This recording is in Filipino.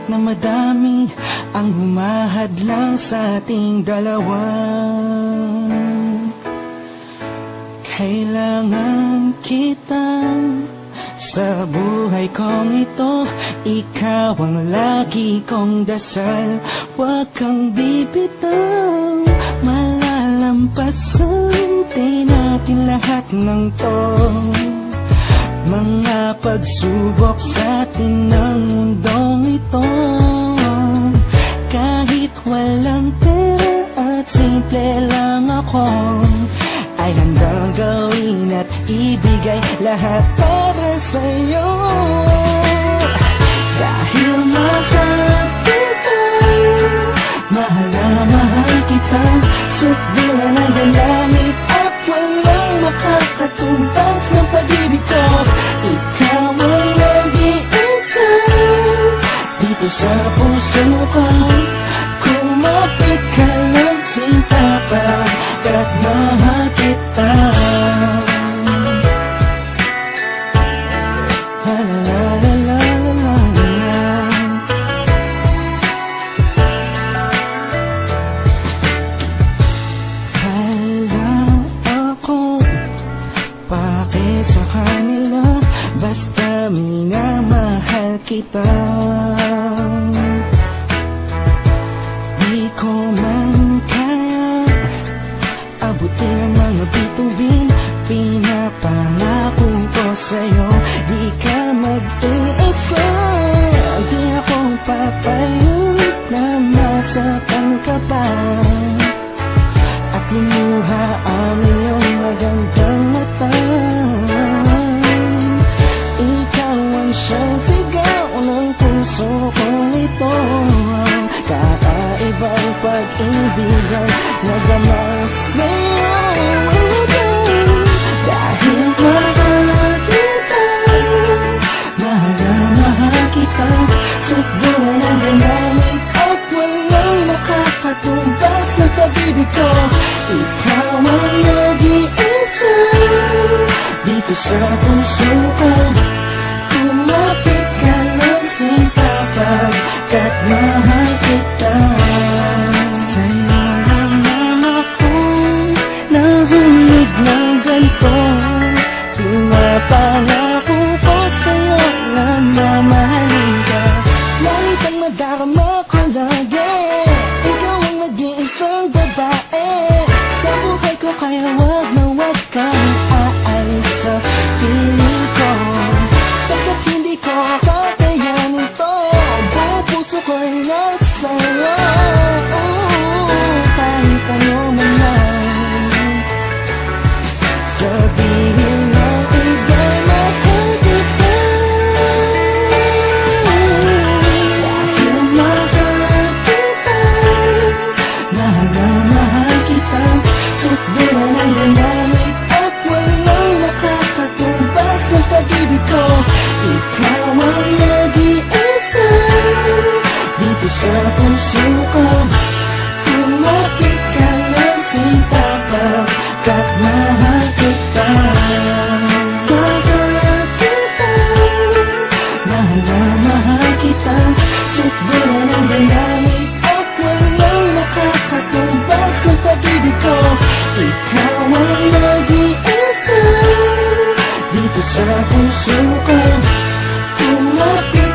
Kahit na madami ang humahadlang sa ating dalawa, kailangan kita sa buhay kong ito. Ikaw ang lagi kong dasal, huwag kang bibitaw. Malalampasan din natin lahat ng to, mga pagsubok sa atin ng mundong ito. Kahit walang pera at simple lang ako, ay handang gawin at ibigay lahat para sa'yo. Dahil mahal kita, mahal na mahal kita, sukdulan ng galamit at walang makakatumbas ng pag-ibig ko. Ikaw ang nag-iisa dito sa puso ko. Kumapit ka lang, sinta pa, at mahal kita. La la la la la la. Hala ako, pake sa kanila, basta minamahal kita. Di ko man kaya abutin ang mga bituin, pinapangako ko sa'yo, di ka mag-iisa. Di ako papayag na masaktan ka pa at lumuha ang iyong magandang mata. Ikaw ang siyang sigaw ng puso kong ito, kakaibang pag-ibig ang nagama sa'yo. Dahil mahal kita, mahal na mahal kita, sukdulan ang galamit at walang makakatumbas ng pag-ibig ko. Ikaw ang nag-iisa dito sa puso ko. Kumapit ka lang, sinta, pagkat mahal kita. Sa'yo lang naman akong nahulog ng ganito, pinapangako ko sa'yo na mamahalin ka. Kahit ang madarama ko lagi, ikaw ang nag-iisang babae sa buhay ko, kaya wag na wag kang aalis sa piling ko. Pagkat hindi ko kakayanin to, buong puso ko'y nasa'yo. Kahit ano man lang sabihin ng iba'y mahal kita. Dahil mahal kita, mahal na mahal kita, sukdulan ang galamit at walang makakatumbas ng pag-ibig ko. Ikaw ang nag-iisa dito sa puso ko. Kumapit ka lang, sinta, pagkat mahal kita. Mahal kita, mahal na mahal kita, sukdulan ang galamit at walang makakatumbas ng pag-ibig ko. Ikaw ang nag-iisa dito sa puso ko. Kumapit